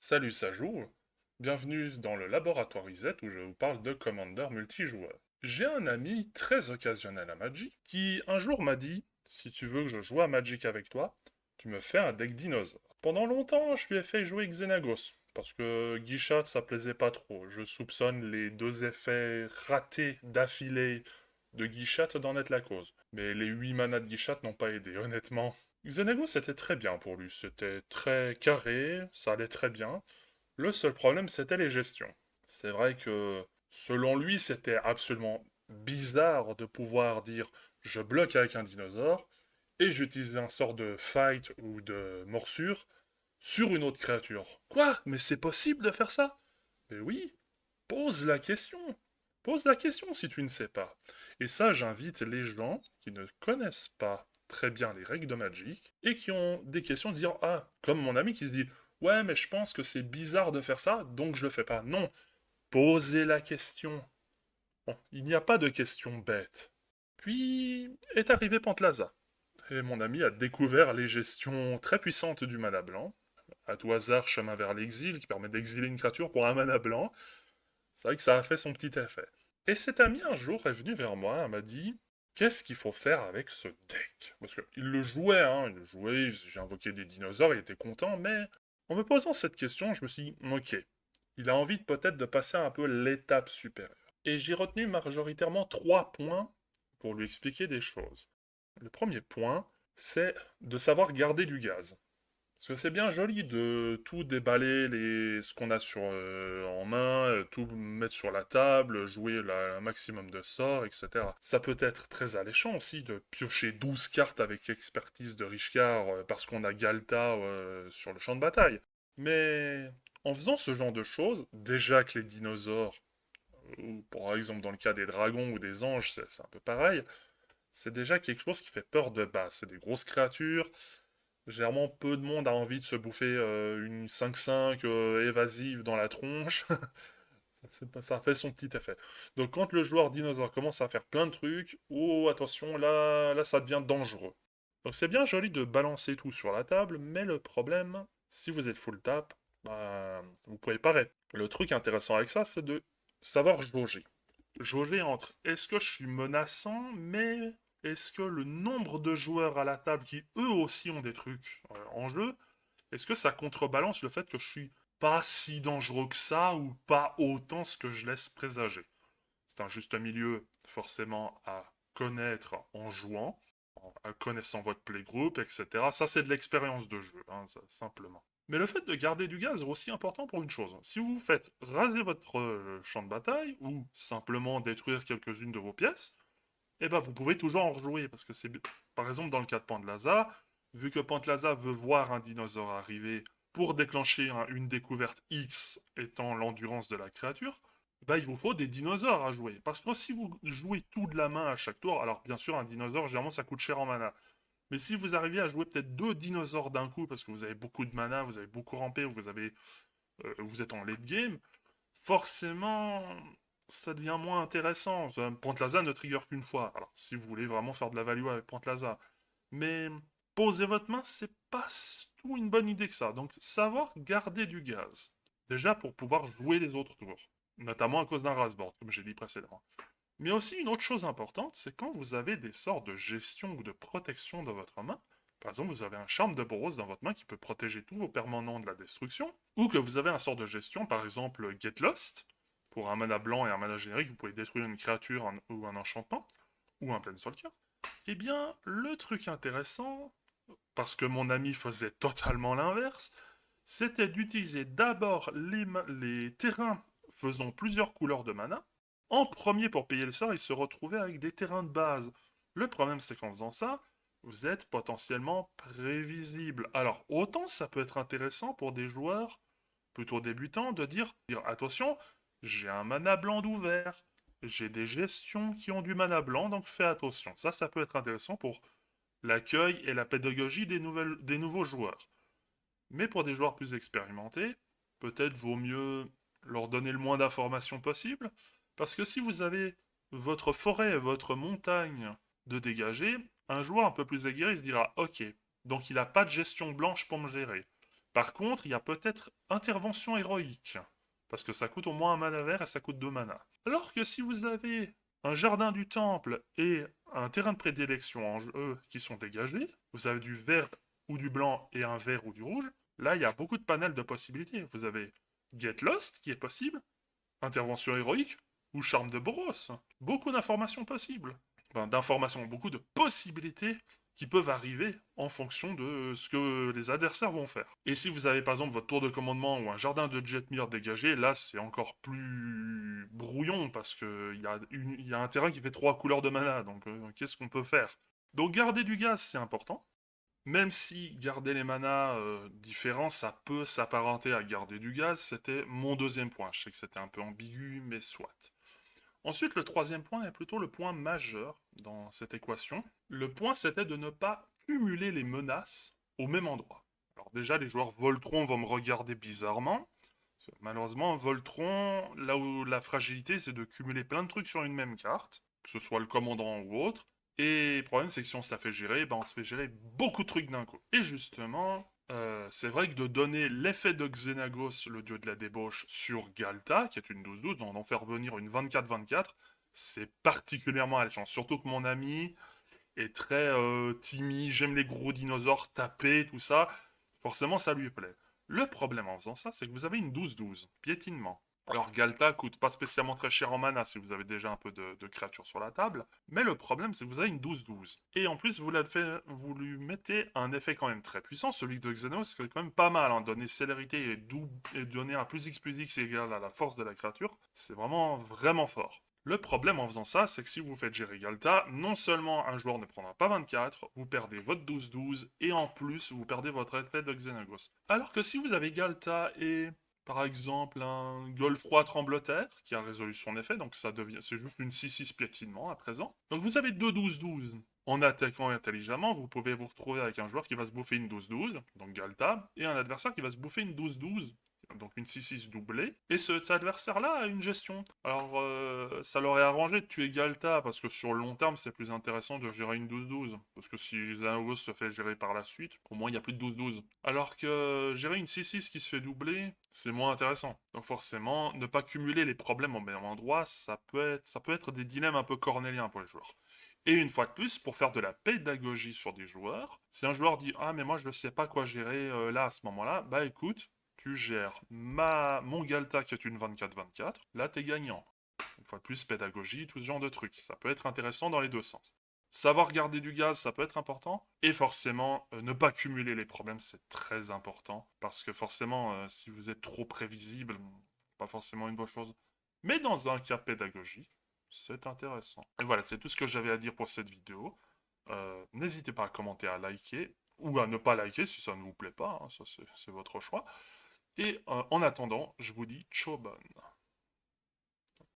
Salut, ça joue. Bienvenue dans le laboratoire IZ où je vous parle de Commander multijoueur. J'ai un ami très occasionnel à Magic qui un jour m'a dit si tu veux que je joue à Magic avec toi, tu me fais un deck dinosaure. Pendant longtemps, je lui ai fait jouer Xenagos parce que Guichat ça plaisait pas trop. Je soupçonne les deux effets ratés d'affilée de Guichat d'en être la cause. Mais les 8 manas de Guichat n'ont pas aidé, honnêtement. Xenagos c'était très bien pour lui, c'était très carré, ça allait très bien. Le seul problème, c'était les gestions. C'est vrai que, selon lui, c'était absolument bizarre de pouvoir dire je bloque avec un dinosaure et j'utilise un sort de fight ou de morsure sur une autre créature. Quoi? Mais c'est possible de faire ça? Mais oui, pose la question. Pose la question si tu ne sais pas. Et ça, j'invite les gens qui ne connaissent pas très bien les règles de Magic et qui ont des questions de dire ah, comme mon ami qui se dit ouais, mais je pense que c'est bizarre de faire ça, donc je le fais pas. Non, posez la question. Bon, il n'y a pas de question bête. Puis est arrivé Pantlaza. Et mon ami a découvert les gestions très puissantes du mana blanc. À tout hasard, chemin vers l'exil, qui permet d'exiler une créature pour un mana blanc. C'est vrai que ça a fait son petit effet. Et cet ami, un jour, est venu vers moi et m'a dit qu'est-ce qu'il faut faire avec ce deck? Parce qu'il le jouait, hein, il le jouait, j'ai invoqué des dinosaures, il était content, mais en me posant cette question, je me suis dit, ok, il a envie peut-être de passer un peu l'étape supérieure. Et j'ai retenu majoritairement trois points pour lui expliquer des choses. Le premier point, c'est de savoir garder du gaz. Parce que c'est bien joli de tout déballer ce qu'on a en main, tout mettre sur la table, jouer un maximum de sorts, etc. Ça peut être très alléchant aussi de piocher 12 cartes avec expertise de Richcard parce qu'on a Galta sur le champ de bataille. Mais en faisant ce genre de choses, déjà que les dinosaures, ou par exemple dans le cas des dragons ou des anges, c'est un peu pareil, c'est déjà quelque chose qui fait peur de base. C'est des grosses créatures, généralement, peu de monde a envie de se bouffer une 5-5 évasive dans la tronche. Ça fait son petit effet. Donc quand le joueur dinosaure commence à faire plein de trucs, oh attention, là ça devient dangereux. Donc c'est bien joli de balancer tout sur la table, mais le problème, si vous êtes full tap, bah, vous pouvez parer. Le truc intéressant avec ça, c'est de savoir jauger. Jauger entre est-ce que je suis menaçant, mais est-ce que le nombre de joueurs à la table qui eux aussi ont des trucs en jeu, est-ce que ça contrebalance le fait que je suis pas si dangereux que ça ou pas autant ce que je laisse présager? C'est un juste milieu forcément à connaître en jouant, en connaissant votre playgroup, etc. Ça c'est de l'expérience de jeu, hein, simplement. Mais le fait de garder du gaz est aussi important pour une chose. Si vous faites raser votre champ de bataille ou simplement détruire quelques-unes de vos pièces, eh ben vous pouvez toujours en rejouer parce que c'est par exemple dans le cas de Pantlaza, vu que Pantlaza veut voir un dinosaure arriver pour déclencher une découverte X étant l'endurance de la créature, bah il vous faut des dinosaures à jouer. Parce que si vous jouez tout de la main à chaque tour, alors bien sûr un dinosaure généralement ça coûte cher en mana. Mais si vous arrivez à jouer peut-être deux dinosaures d'un coup parce que vous avez beaucoup de mana, vous avez beaucoup rampé, vous êtes en late game, forcément, ça devient moins intéressant. Pantlaza ne trigger qu'une fois. Alors, si vous voulez vraiment faire de la value avec Pantlaza. Mais poser votre main, c'est pas tout une bonne idée que ça. Donc, savoir garder du gaz. Déjà pour pouvoir jouer les autres tours. Notamment à cause d'un rasboard, comme j'ai dit précédemment. Mais aussi une autre chose importante, c'est quand vous avez des sorts de gestion ou de protection dans votre main. Par exemple, vous avez un charme de Boros dans votre main qui peut protéger tous vos permanents de la destruction. Ou que vous avez un sort de gestion, par exemple Get Lost. Pour un mana blanc et un mana générique, vous pouvez détruire une créature ou un enchantement. Ou un Planeswalker. Eh bien, le truc intéressant, parce que mon ami faisait totalement l'inverse, c'était d'utiliser d'abord les terrains faisant plusieurs couleurs de mana. En premier pour payer le sort, il se retrouvait avec des terrains de base. Le problème, c'est qu'en faisant ça, vous êtes potentiellement prévisible. Alors, autant ça peut être intéressant pour des joueurs plutôt débutants de dire attention, j'ai un mana blanc d'ouvert, j'ai des gestions qui ont du mana blanc, donc fais attention. Ça peut être intéressant pour l'accueil et la pédagogie des nouveaux joueurs. Mais pour des joueurs plus expérimentés, peut-être vaut mieux leur donner le moins d'informations possible, parce que si vous avez votre forêt et votre montagne de dégager, un joueur un peu plus aguerri se dira ok, donc il n'a pas de gestion blanche pour me gérer. Par contre, il y a peut-être intervention héroïque, parce que ça coûte au moins un mana vert et ça coûte 2 mana. Alors que si vous avez un jardin du temple et un terrain de prédilection en jeu qui sont dégagés, vous avez du vert ou du blanc et un vert ou du rouge, là il y a beaucoup de panels de possibilités. Vous avez Get Lost qui est possible, intervention héroïque ou charme de Boros. Beaucoup d'informations possibles. Enfin, d'informations, beaucoup de possibilités qui peuvent arriver en fonction de ce que les adversaires vont faire. Et si vous avez par exemple votre tour de commandement ou un jardin de Jetmir dégagé, là c'est encore plus brouillon parce qu'il y a un terrain qui fait 3 couleurs de mana, donc qu'est-ce qu'on peut faire? Donc garder du gaz c'est important, même si garder les manas différents, ça peut s'apparenter à garder du gaz, c'était mon deuxième point. Je sais que c'était un peu ambigu, mais soit. Ensuite, le troisième point est plutôt le point majeur dans cette équation. Le point, c'était de ne pas cumuler les menaces au même endroit. Alors déjà, les joueurs Voltron vont me regarder bizarrement. Malheureusement, Voltron, là où la fragilité, c'est de cumuler plein de trucs sur une même carte, que ce soit le commandant ou autre. Et le problème, c'est que si on se la fait gérer, ben on se fait gérer beaucoup de trucs d'un coup. Et justement, c'est vrai que de donner l'effet de Xenagos, le dieu de la débauche, sur Galta, qui est une 12-12, d'en faire venir une 24-24, c'est particulièrement alléchant. Surtout que mon ami est très timide, j'aime les gros dinosaures taper, tout ça. Forcément, ça lui plaît. Le problème en faisant ça, c'est que vous avez une 12-12, piétinement. Alors Galta coûte pas spécialement très cher en mana si vous avez déjà un peu de créatures sur la table, mais le problème c'est que vous avez une 12-12. Et en plus vous lui mettez un effet quand même très puissant, celui de Xenos, c'est quand même pas mal, hein. Donner célérité et donner un plus X plus X égale à la force de la créature, c'est vraiment vraiment fort. Le problème en faisant ça, c'est que si vous faites gérer Galta, non seulement un joueur ne prendra pas 24, vous perdez votre 12-12, et en plus, vous perdez votre effet de Xenagos. Alors que si vous avez Galta et, par exemple, un Golfroi Tremblotaire, qui a résolu son effet, donc ça devient, c'est juste une 6-6 piétinement à présent. Donc vous avez deux 12-12. En attaquant intelligemment, vous pouvez vous retrouver avec un joueur qui va se bouffer une 12-12, donc Galta, et un adversaire qui va se bouffer une 12-12, donc une 6-6 doublée, et cet adversaire-là a une gestion. Alors, ça l'aurait arrangé de tuer Galta, parce que sur le long terme, c'est plus intéressant de gérer une 12-12. Parce que si Xanatos se fait gérer par la suite, au moins il n'y a plus de 12-12. Alors que gérer une 6-6 qui se fait doubler, c'est moins intéressant. Donc forcément, ne pas cumuler les problèmes au même endroit, ça peut être des dilemmes un peu cornéliens pour les joueurs. Et une fois de plus, pour faire de la pédagogie sur des joueurs, si un joueur dit «Ah mais moi je ne sais pas quoi gérer là à ce moment-là», bah écoute, tu gères mon Galta qui est une 24-24, là t'es gagnant. Une fois de plus, pédagogie, tout ce genre de trucs. Ça peut être intéressant dans les deux sens. Savoir garder du gaz, ça peut être important. Et forcément, ne pas cumuler les problèmes, c'est très important. Parce que forcément, si vous êtes trop prévisible, pas forcément une bonne chose. Mais dans un cas pédagogique, c'est intéressant. Et voilà, c'est tout ce que j'avais à dire pour cette vidéo. N'hésitez pas à commenter, à liker, ou à ne pas liker si ça ne vous plaît pas, hein, ça c'est votre choix. Et en attendant, je vous dis ciao bonne.